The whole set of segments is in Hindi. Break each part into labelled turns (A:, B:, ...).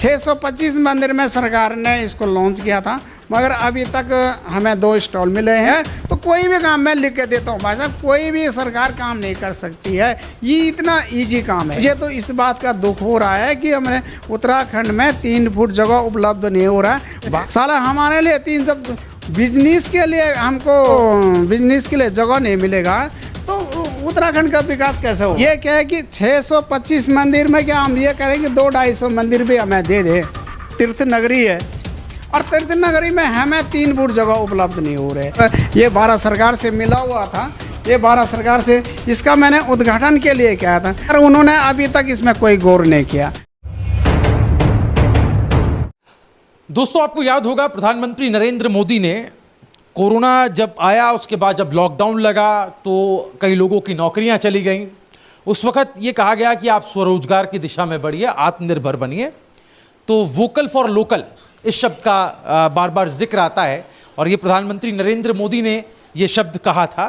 A: 625 मंदिर में सरकार ने इसको लॉन्च किया था, मगर अभी तक हमें 2 स्टॉल मिले हैं। तो कोई भी काम मैं लिख के देता हूँ भाई साहब, कोई भी सरकार काम नहीं कर सकती है, ये इतना इजी काम है। मुझे तो इस बात का दुख हो रहा है कि हमें उत्तराखंड में 3 फुट जगह उपलब्ध नहीं हो रहा है। साला हमारे लिए 3 जब बिजनेस के लिए हमको बिजनेस के लिए जगह नहीं मिलेगा तो उत्तराखंड का विकास कैसे हो। ये क्या है कि 625 मंदिर में क्या हम ये करें कि 200-250 मंदिर भी हमें दे दे। तीर्थ नगरी है और तीर्थ नगरी में हमें 3 फुट जगह उपलब्ध नहीं हो रहे। ये भारत सरकार से मिला हुआ था, ये भारत सरकार से इसका मैंने उद्घाटन के लिए किया था और उन्होंने अभी तक इसमें कोई गौर नहीं किया।
B: दोस्तों, आपको याद होगा प्रधानमंत्री नरेंद्र मोदी ने कोरोना जब आया, उसके बाद जब लॉकडाउन लगा तो कई लोगों की नौकरियां चली गईं। उस वक्त ये कहा गया कि आप स्वरोजगार की दिशा में बढ़िए, आत्मनिर्भर बनिए। तो वोकल फॉर लोकल इस शब्द का बार बार जिक्र आता है और ये प्रधानमंत्री नरेंद्र मोदी ने ये शब्द कहा था।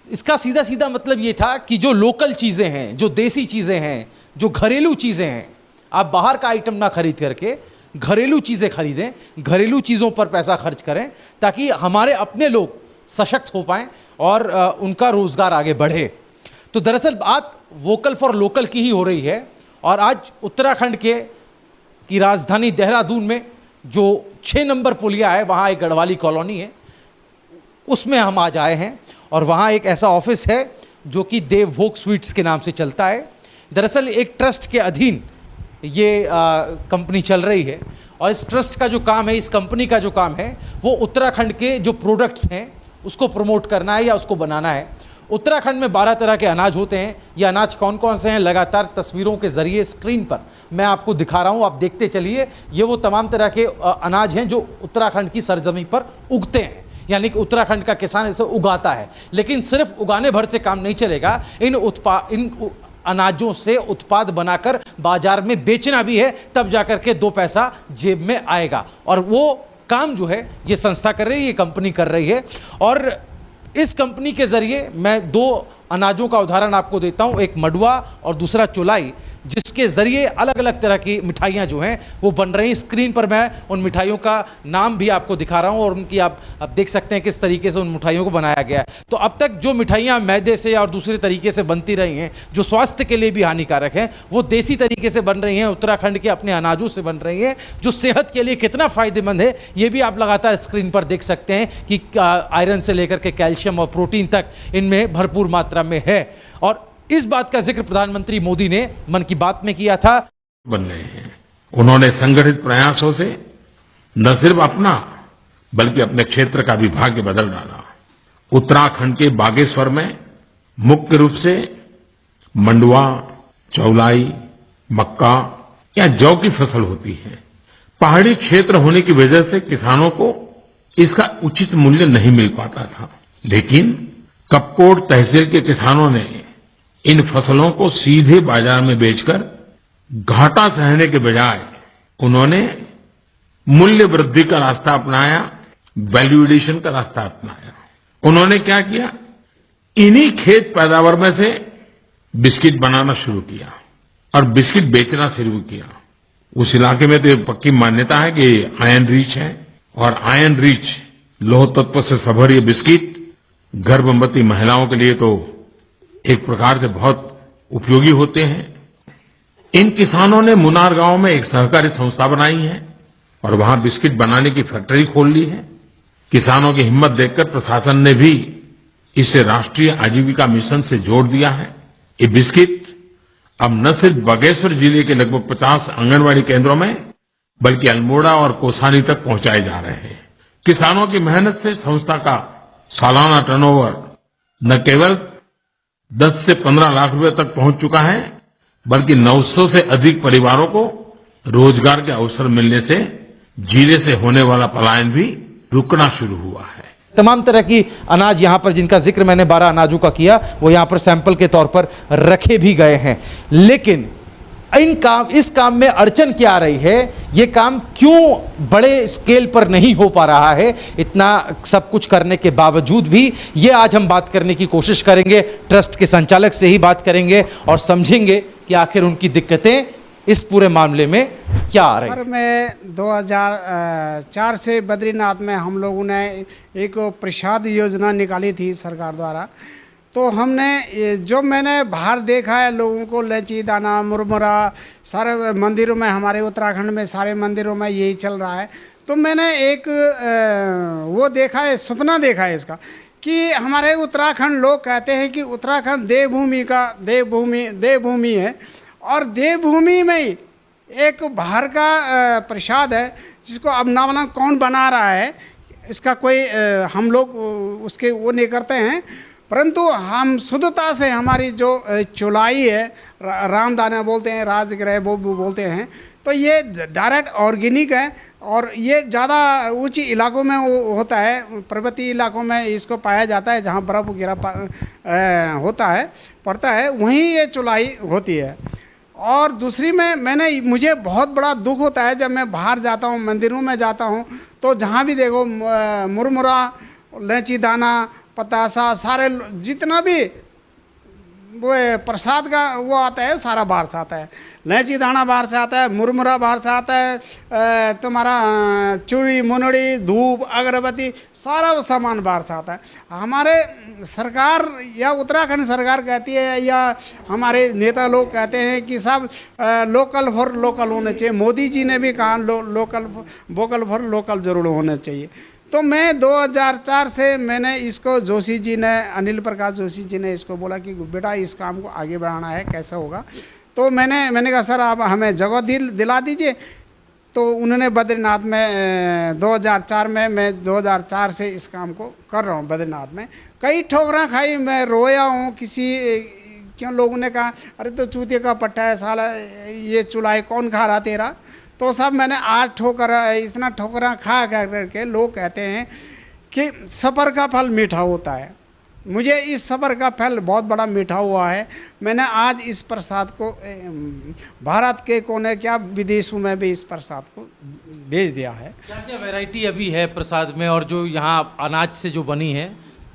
B: इसका सीधा सीधा मतलब ये था कि जो लोकल चीज़ें हैं, जो देसी चीज़ें हैं, जो घरेलू चीज़ें हैं, आप बाहर का आइटम ना खरीद करके घरेलू चीज़ें खरीदें, घरेलू चीज़ों पर पैसा खर्च करें ताकि हमारे अपने लोग सशक्त हो पाएँ और उनका रोज़गार आगे बढ़े। तो दरअसल बात वोकल फॉर लोकल की ही हो रही है और आज उत्तराखंड की राजधानी देहरादून में जो 6 नंबर पुलिया है, वहाँ एक गढ़वाली कॉलोनी है, उसमें हम आज आए हैं और वहाँ एक ऐसा ऑफिस है जो कि देवभोग स्वीट्स के नाम से चलता है। दरअसल एक ट्रस्ट के अधीन ये कंपनी चल रही है और इस ट्रस्ट का जो काम है, इस कंपनी का जो काम है, वो उत्तराखंड के जो प्रोडक्ट्स हैं उसको प्रमोट करना है या उसको बनाना है। उत्तराखंड में 12 तरह के अनाज होते हैं। ये अनाज कौन कौन से हैं लगातार तस्वीरों के ज़रिए स्क्रीन पर मैं आपको दिखा रहा हूँ, आप देखते चलिए। ये वो तमाम तरह के अनाज हैं जो उत्तराखंड की सरजमी पर उगते हैं, यानी कि उत्तराखंड का किसान इसे उगाता है। लेकिन सिर्फ उगाने भर से काम नहीं चलेगा, इन अनाजों से उत्पाद बनाकर बाजार में बेचना भी है, तब जाकर के 2 पैसा जेब में आएगा। और वो काम जो है ये संस्था कर रही है, ये कंपनी कर रही है। और इस कंपनी के ज़रिए मैं 2 अनाजों का उदाहरण आपको देता हूँ, एक मडुआ और दूसरा चौलाई, जिसके ज़रिए अलग अलग तरह की मिठाइयाँ जो हैं वो बन रही हैं। स्क्रीन पर मैं उन मिठाइयों का नाम भी आपको दिखा रहा हूँ और उनकी आप देख सकते हैं किस तरीके से उन मिठाइयों को बनाया गया है। तो अब तक जो मिठाइयाँ मैदे से और दूसरे तरीके से बनती रही हैं, जो स्वास्थ्य के लिए भी हानिकारक हैं, वो देसी तरीके से बन रही हैं, उत्तराखंड के अपने अनाजों से बन रही हैं, जो सेहत के लिए कितना फ़ायदेमंद है ये भी आप लगातार स्क्रीन पर देख सकते हैं कि आयरन से लेकर के कैल्शियम और प्रोटीन तक इनमें भरपूर मात्रा में है। और इस बात का जिक्र प्रधानमंत्री मोदी ने मन की बात में किया था।
C: बन रहे हैं, उन्होंने संगठित प्रयासों से न सिर्फ अपना बल्कि अपने क्षेत्र का भी भाग्य बदल डाला। उत्तराखंड के बागेश्वर में मुख्य रूप से मंडुआ, चौलाई, मक्का या जौ की फसल होती है। पहाड़ी क्षेत्र होने की वजह से किसानों को इसका उचित मूल्य नहीं मिल पाता था, लेकिन कपकोट तहसील के किसानों ने इन फसलों को सीधे बाजार में बेचकर घाटा सहने के बजाय उन्होंने मूल्य वृद्धि का रास्ता अपनाया, वैल्यू एडिशन का रास्ता अपनाया। उन्होंने क्या किया, इन्हीं खेत पैदावार में से बिस्किट बनाना शुरू किया और बिस्किट बेचना शुरू किया। उस इलाके में तो ये पक्की मान्यता है कि आयरन रिच है और आयरन रिच लौह तत्व से सभर ये बिस्किट गर्भवती महिलाओं के लिए तो एक प्रकार से बहुत उपयोगी होते हैं। इन किसानों ने मुनार गांव में एक सहकारी संस्था बनाई है और वहां बिस्किट बनाने की फैक्ट्री खोल ली है। किसानों की हिम्मत देखकर प्रशासन ने भी इसे राष्ट्रीय आजीविका मिशन से जोड़ दिया है। ये बिस्किट अब न सिर्फ बागेश्वर जिले के लगभग 50 आंगनबाड़ी केंद्रों में बल्कि अल्मोड़ा और कोसानी तक पहुंचाए जा रहे हैं। किसानों की मेहनत से संस्था का सालाना टर्नओवर न केवल 10 से 15 लाख रुपए तक पहुंच चुका है, बल्कि 900 से अधिक परिवारों को रोजगार के अवसर मिलने से जिले से होने वाला पलायन भी रुकना शुरू हुआ है।
B: तमाम तरह की अनाज यहाँ पर, जिनका जिक्र मैंने 12 अनाजों का किया, वो यहाँ पर सैंपल के तौर पर रखे भी गए हैं। लेकिन इस काम में अड़चन क्या आ रही है, ये काम क्यों बड़े स्केल पर नहीं हो पा रहा है, इतना सब कुछ करने के बावजूद भी, ये आज हम बात करने की कोशिश करेंगे। ट्रस्ट के संचालक से ही बात करेंगे और समझेंगे कि आखिर उनकी दिक्कतें इस पूरे मामले में क्या आ रही
A: सर
B: है?
A: मैं 2004 से बद्रीनाथ में हम लोगों ने एक प्रसाद योजना निकाली थी सरकार द्वारा। तो हमने जो मैंने बाहर देखा है लोगों को लची दाना मुरमुरा सारे मंदिरों में, हमारे उत्तराखंड में सारे मंदिरों में यही चल रहा है। तो मैंने एक वो देखा है, सपना देखा है इसका, कि हमारे उत्तराखंड लोग कहते हैं कि उत्तराखंड देवभूमि है, और देवभूमि में ही एक बाहर का प्रसाद है जिसको अब ना बना कौन बना रहा है, इसका कोई हम लोग उसके वो नहीं करते हैं, परंतु हम शुद्धता से हमारी जो चुलाई है, रामदाना बोलते हैं, राजगृह वो बोलते हैं, तो ये डायरेक्ट ऑर्गेनिक है। और ये ज़्यादा ऊंची इलाकों में वो होता है, पर्वतीय इलाकों में इसको पाया जाता है, जहाँ बर्फ़ गिरा होता है पड़ता है, वहीं ये चुलाई होती है। और दूसरी में मुझे बहुत बड़ा दुख होता है जब मैं बाहर जाता हूँ, मंदिरों में जाता हूँ, तो जहाँ भी देखो मुरमुरा, लैची दाना, पतासा, सारे जितना भी वो प्रसाद का वो आता है सारा बाहर से आता है। लैची दाना बाहर से आता है, मुरमुरा बाहर से आता है, तुम्हारा चूड़ी मुनड़ी धूप अगरबत्ती सारा वो सामान बाहर से आता है। हमारे सरकार या उत्तराखंड सरकार कहती है या हमारे नेता लोग कहते हैं कि सब लोकल फॉर लोकल होने चाहिए। मोदी जी ने भी कहा वोकल फॉर लोकल जरूर होने चाहिए। तो मैं 2004 से मैंने इसको जोशी जी ने, अनिल प्रकाश जोशी जी ने इसको बोला कि बेटा इस काम को आगे बढ़ाना है, कैसे होगा। तो मैंने कहा सर आप हमें जगह दिला दीजिए। तो उन्होंने बद्रीनाथ में 2004 में, मैं 2004 से इस काम को कर रहा हूँ बद्रीनाथ में। कई ठोकरा खाई, मैं रोया हूँ, क्यों लोगों ने कहा अरे तो चूतिया का पट्टा है साला, ये चुलाई कौन खा रहा तेरा। तो सब मैंने आज इतना ठोकरा खा करके लोग कहते हैं कि सफ़र का फल मीठा होता है। मुझे इस सफ़र का फल बहुत बड़ा मीठा हुआ है। मैंने आज इस प्रसाद को भारत के कोने क्या विदेशों में भी इस प्रसाद को भेज दिया है।
B: क्या क्या वैरायटी अभी है प्रसाद में, और जो यहाँ अनाज से जो बनी है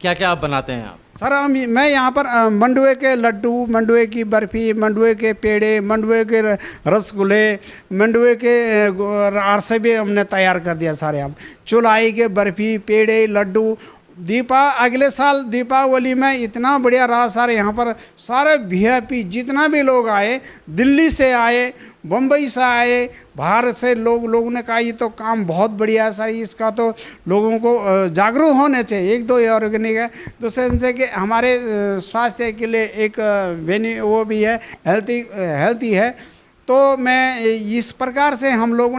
B: क्या क्या आप बनाते हैं आप?
A: सर मैं यहाँ पर मंडुए के लड्डू, मंडुए की बर्फ़ी, मंडुए के पेड़े, मंडुए के रसगुल्ले, मंडुए के आरसे भी हमने तैयार कर दिया सारे। हम चुलाई के बर्फ़ी, पेड़े, लड्डू, अगले साल दीपावली में इतना बढ़िया रहा। सारे यहाँ पर सारे VIP जितना भी लोग आए, दिल्ली से आए, बम्बई से आए, बाहर से लोगों ने कहा ये तो काम बहुत बढ़िया है सर, इसका तो लोगों को जागरूक होने चाहिए। एक दो ये ऑर्गेनिक है, दूसरे से कि हमारे स्वास्थ्य के लिए एक वो भी है, हेल्थी है। तो मैं इस प्रकार से हम लोग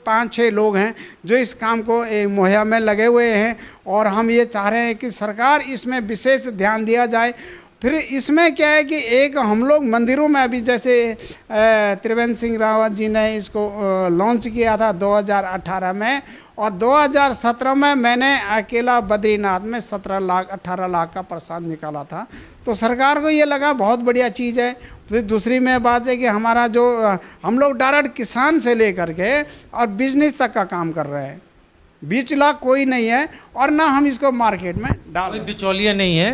A: 5-6 लोग हैं जो इस काम को मुहैया में लगे हुए हैं, और हम ये चाह रहे हैं कि सरकार इसमें विशेष ध्यान दिया जाए। फिर इसमें क्या है कि एक हम लोग मंदिरों में अभी जैसे त्रिवेंद्र सिंह रावत जी ने इसको लॉन्च किया था 2018 में, और 2017 में मैंने अकेला बद्रीनाथ में 18 लाख का प्रसाद निकाला था। तो सरकार को ये लगा बहुत बढ़िया चीज़ है। फिर दूसरी में बात है कि हमारा जो हम लोग डायरेक्ट किसान से लेकर के और बिजनेस तक का काम कर रहे हैं, बिचला कोई नहीं है, और ना हम इसको मार्केट में
B: कोई बिचौलिया नहीं है।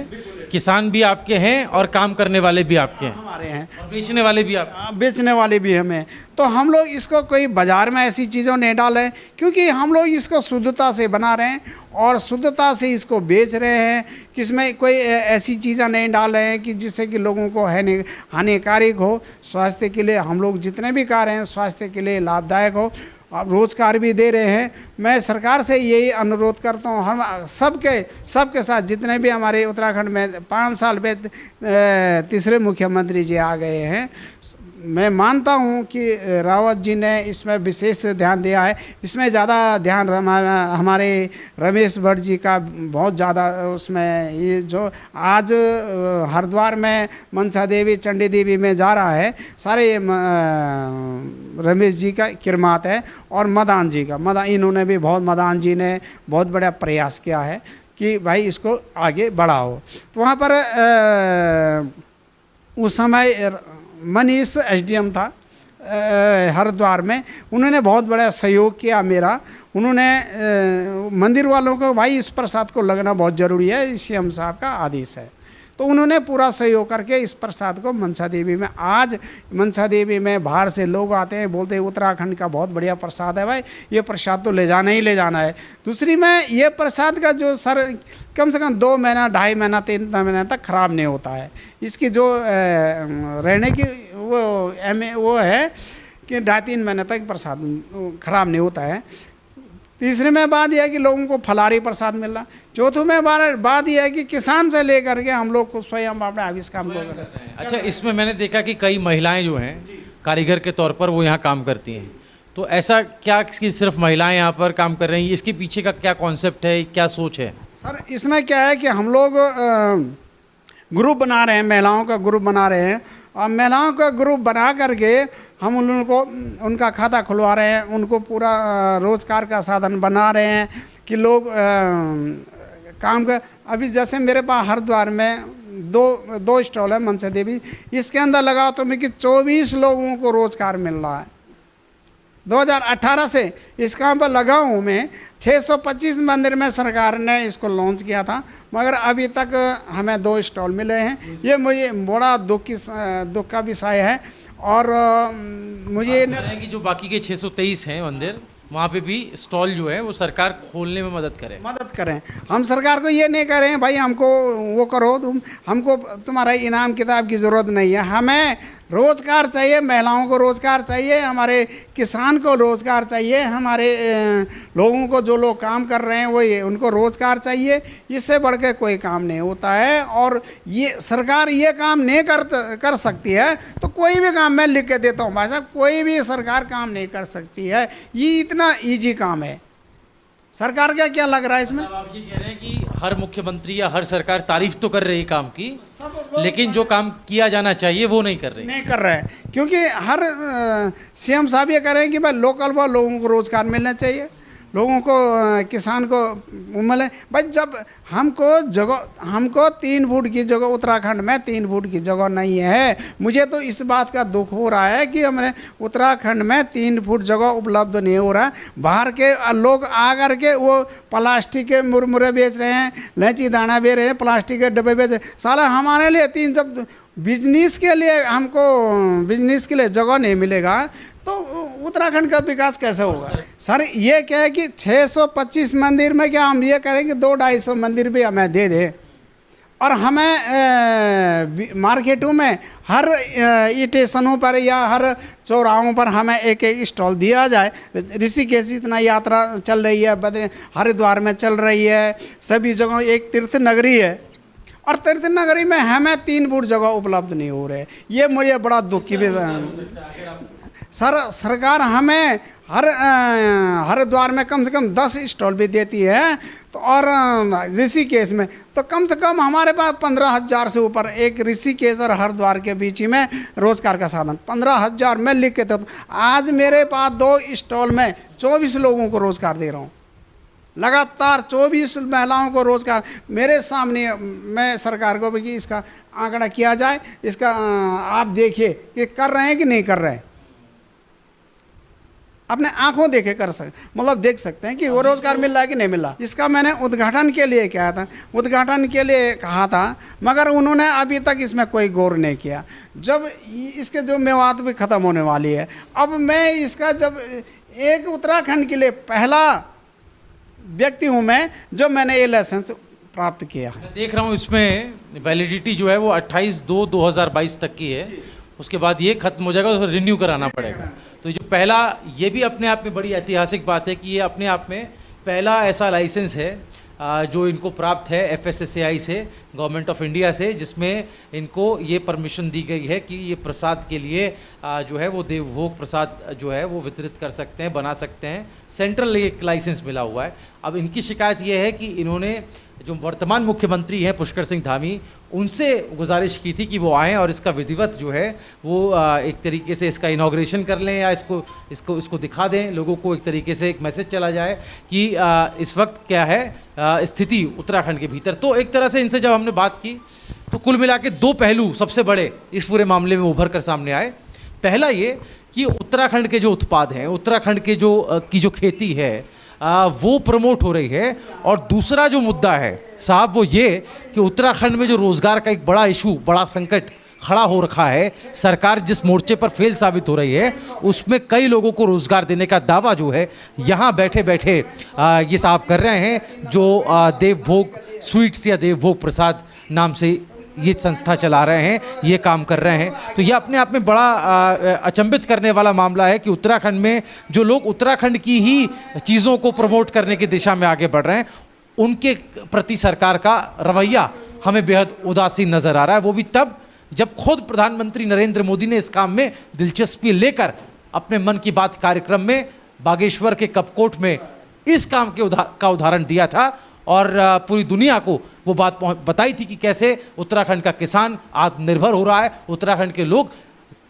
B: किसान भी आपके हैं और काम करने वाले भी आपके हैं,
A: हमारे हैं,
B: और बेचने वाले भी आप,
A: बेचने वाले भी हमें। तो हम लोग इसको कोई बाजार में ऐसी चीज़ों नहीं डालें, क्योंकि हम लोग इसको शुद्धता से बना रहे हैं और शुद्धता से इसको बेच रहे हैं। किसमें कोई ऐसी चीज़ें नहीं डाल रहे हैं कि जिससे कि लोगों को हानिकारक हो। स्वास्थ्य के लिए हम लोग जितने भी कार्य हैं स्वास्थ्य के लिए लाभदायक हो, आप रोज़गार भी दे रहे हैं। मैं सरकार से यही अनुरोध करता हूँ, हम सबके साथ जितने भी हमारे उत्तराखंड में 5 साल में तीसरे मुख्यमंत्री जी आ गए हैं, मैं मानता हूँ कि रावत जी ने इसमें विशेष ध्यान दिया है। इसमें ज़्यादा ध्यान हमारे रमेश भट्ट जी का बहुत ज़्यादा उसमें, ये जो आज हरिद्वार में मनसा देवी चंडी देवी में जा रहा है, सारे रमेश जी का किरमात है, और मदान जी का, इन्होंने भी मदान जी ने बहुत बड़ा प्रयास किया है कि भाई इसको आगे बढ़ाओ। तो वहाँ पर उस समय मनीष SDM था हरिद्वार में, उन्होंने बहुत बड़ा सहयोग किया मेरा। उन्होंने मंदिर वालों को भाई इस प्रसाद को लगना बहुत ज़रूरी है, CM साहब का आदेश है। तो उन्होंने पूरा सहयोग करके इस प्रसाद को मनसा देवी में, आज मनसा देवी में बाहर से लोग आते हैं, बोलते हैं उत्तराखंड का बहुत बढ़िया प्रसाद है भाई, ये प्रसाद तो ले जाना ही ले जाना है। दूसरी में ये प्रसाद का जो कम से कम 2 महीना 2.5 महीना 3 महीना तक ख़राब नहीं होता है। इसकी जो रहने की वो है कि 2.5-3 महीने तक प्रसाद ख़राब नहीं होता है। तीसरे में बात यह है कि लोगों को फलारी प्रसाद मिल रहा। चौथों में बात यह है कि किसान से लेकर के हम लोग को स्वयं अपने ऑफिस काम को कर रहे हैं।
B: अच्छा, इसमें मैंने देखा कि कई महिलाएं जो हैं कारीगर के तौर पर वो यहाँ काम करती हैं, तो ऐसा क्या कि सिर्फ महिलाएं यहाँ पर काम कर रही हैं? इसके पीछे का क्या कॉन्सेप्ट है, क्या सोच है?
A: सर इसमें क्या है कि हम लोग ग्रुप बना रहे हैं, महिलाओं का ग्रुप बना रहे हैं, और महिलाओं का ग्रुप बना करके हम उनको उनका खाता खुलवा रहे हैं, उनको पूरा रोज़गार का साधन बना रहे हैं कि लोग काम कर। अभी जैसे मेरे पास हरिद्वार में दो स्टॉल है मनसा देवी, इसके अंदर लगाओ तो मैं कि 24 लोगों को रोज़गार मिल रहा है। 2018 से इस काम पर लगा हूँ मैं। 625 मंदिर में सरकार ने इसको लॉन्च किया था, मगर अभी तक हमें 2 स्टॉल मिले हैं। ये मुझे बड़ा दुख का विषय है। और मुझे
B: कि जो बाकी के 623 हैं मंदिर, वहाँ पे भी स्टॉल जो है वो सरकार खोलने में मदद करें। हम सरकार को ये नहीं कह रहे हैं भाई हमको वो करो, हमको तुम्हारा इनाम किताब की ज़रूरत नहीं है। हमें रोज़गार चाहिए, महिलाओं को रोज़गार चाहिए, हमारे किसान को रोज़गार चाहिए, हमारे लोगों को जो लोग काम कर रहे हैं वो ये उनको रोज़गार चाहिए। इससे बढ़ के कोई काम नहीं होता है। और ये सरकार ये काम नहीं कर सकती है तो कोई भी काम मैं लिख के देता हूँ भाई साहब, कोई भी सरकार काम नहीं कर सकती है। ये इतना ईजी काम है। सरकार का क्या लग रहा है इसमें? आप ये कह रहे हैं कि हर मुख्यमंत्री या हर सरकार तारीफ तो कर रही है काम की, लेकिन जो काम किया जाना चाहिए वो नहीं कर रहे हैं। क्योंकि
A: हर सीएम साहब ये कह रहे हैं कि भाई लोकल पर लोगों को रोज़गार मिलना चाहिए, लोगों को किसान को मिले। भाई जब हमको 3 फुट की जगह, उत्तराखंड में 3 फुट की जगह नहीं है। मुझे तो इस बात का दुख हो रहा है कि हमारे उत्तराखंड में 3 फुट जगह उपलब्ध नहीं हो रहा है। बाहर के लोग आ कर के वो प्लास्टिक के मुरमुरे बेच रहे हैं, इलायची दाना बेच रहे हैं, प्लास्टिक के डब्बे बेच रहे हैं। साला हमारे लिए जब बिजनेस के लिए जगह नहीं मिलेगा तो उत्तराखंड का विकास कैसे होगा? सर ये क्या है कि 625 मंदिर में क्या हम ये करें कि 200-250 मंदिर भी हमें दे दे, और हमें मार्केटों में हर स्टेशनों पर या हर चौराहों पर हमें एक स्टॉल दिया जाए। ऋषिकेश इतना यात्रा चल रही है, हरिद्वार में चल रही है, सभी जगह एक तीर्थ नगरी है, और तीर्थ नगरी में हमें 3 फुट जगह उपलब्ध नहीं हो रहे। ये मुझे बड़ा दुख की सर सरकार हमें हरिद्वार में कम से कम 10 स्टॉल भी देती है, तो और ऋषिकेश में तो कम से कम हमारे पास 15,000 से ऊपर एक ऋषिकेश और हरिद्वार के बीच में रोज़गार का साधन 15,000 मैं लिख के देता हूँ। आज मेरे पास 2 स्टॉल में 24 लोगों को रोज़गार दे रहा हूँ, लगातार 24 महिलाओं को रोज़गार मेरे सामने। मैं सरकार को भी कि इसका आंकड़ा किया जाए, इसका आप देखिए कि कर रहे हैं कि नहीं कर रहे हैं। अपने आंखों देख सकते हैं कि वो रोज़गार मिल रहा है कि नहीं मिल रहा। इसका मैंने उद्घाटन के लिए कहा था, मगर उन्होंने अभी तक इसमें कोई गौर नहीं किया। जब इसके जो मेवात भी ख़त्म होने वाली है, अब मैं इसका जब एक उत्तराखंड के लिए पहला व्यक्ति हूँ मैं जो मैंने ये लाइसेंस प्राप्त किया।
B: मैं देख रहा हूँ इसमें वैलिडिटी जो है वो 28/2/2022 तक की है, उसके बाद ये खत्म हो जाएगा, तो रिन्यू कराना पड़ेगा। तो जो पहला, ये भी अपने आप में बड़ी ऐतिहासिक बात है कि ये अपने आप में पहला ऐसा लाइसेंस है जो इनको प्राप्त है FSSAI से, गवर्नमेंट ऑफ इंडिया से, जिसमें इनको ये परमिशन दी गई है कि ये प्रसाद के लिए जो है वो देवभोग प्रसाद जो है वो वितरित कर सकते हैं, बना सकते हैं। सेंट्रल एक लाइसेंस मिला हुआ है। अब इनकी शिकायत ये है कि इन्होंने जो वर्तमान मुख्यमंत्री हैं पुष्कर सिंह धामी, उनसे गुजारिश की थी कि वो आएँ और इसका विधिवत जो है वो एक तरीके से इसका इनॉग्रेशन कर लें, या इसको दिखा दें लोगों को, एक तरीके से एक मैसेज चला जाए कि इस वक्त क्या है स्थिति उत्तराखंड के भीतर। तो एक तरह से इनसे जब हमने बात की तो कुल मिला के 2 पहलू सबसे बड़े इस पूरे मामले में उभर कर सामने आए। पहला ये कि उत्तराखंड के जो उत्पाद हैं, उत्तराखंड के जो खेती है, वो प्रमोट हो रही है। और दूसरा जो मुद्दा है साहब वो ये कि उत्तराखंड में जो रोज़गार का एक बड़ा इशू, बड़ा संकट खड़ा हो रखा है, सरकार जिस मोर्चे पर फेल साबित हो रही है उसमें कई लोगों को रोज़गार देने का दावा जो है यहाँ बैठे बैठे ये साहब कर रहे हैं, जो देवभोग स्वीट्स या देवभोग प्रसाद नाम से ये संस्था चला रहे हैं, ये काम कर रहे हैं। तो ये अपने आप में बड़ा अचंभित करने वाला मामला है कि उत्तराखंड में जो लोग उत्तराखंड की ही चीज़ों को प्रमोट करने की दिशा में आगे बढ़ रहे हैं, उनके प्रति सरकार का रवैया हमें बेहद उदासीन नज़र आ रहा है। वो भी तब जब खुद प्रधानमंत्री नरेंद्र मोदी ने इस काम में दिलचस्पी लेकर अपने मन की बात कार्यक्रम में बागेश्वर के कपकोट में इस काम के उदाहरण दिया था और पूरी दुनिया को वो बात बताई थी कि कैसे उत्तराखंड का किसान आत्मनिर्भर हो रहा है, उत्तराखंड के लोग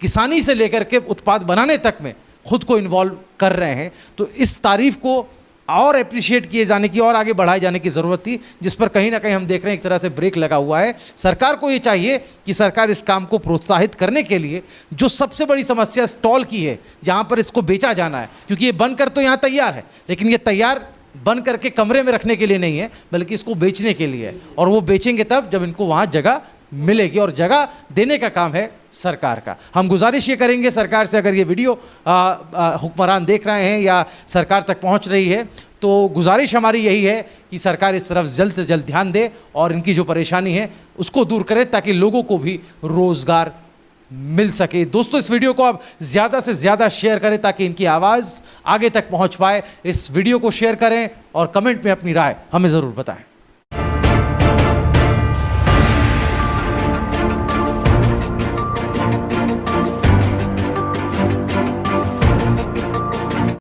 B: किसानी से लेकर के उत्पाद बनाने तक में खुद को इन्वॉल्व कर रहे हैं। तो इस तारीफ को और अप्रिशिएट किए जाने की और आगे बढ़ाए जाने की ज़रूरत थी, जिस पर कहीं ना कहीं हम देख रहे हैं एक तरह से ब्रेक लगा हुआ है। सरकार को ये चाहिए कि सरकार इस काम को प्रोत्साहित करने के लिए जो सबसे बड़ी समस्या स्टॉल की है, जहाँ पर इसको बेचा जाना है, क्योंकि ये बनकर तो यहाँ तैयार है लेकिन ये तैयार बन करके कमरे में रखने के लिए नहीं है बल्कि इसको बेचने के लिए है। और वो बेचेंगे तब जब इनको वहाँ जगह मिलेगी और जगह देने का काम है सरकार का। हम गुजारिश ये करेंगे सरकार से, अगर ये वीडियो हुक्मरान देख रहे हैं या सरकार तक पहुंच रही है तो गुजारिश हमारी यही है कि सरकार इस तरफ जल्द से जल्द ध्यान दे और इनकी जो परेशानी है उसको दूर करे ताकि लोगों को भी रोज़गार मिल सके। दोस्तों इस वीडियो को आप ज़्यादा से ज़्यादा शेयर करें ताकि इनकी आवाज़ आगे तक पहुंच पाए। इस वीडियो को शेयर करें और कमेंट में अपनी राय हमें ज़रूर बताएं।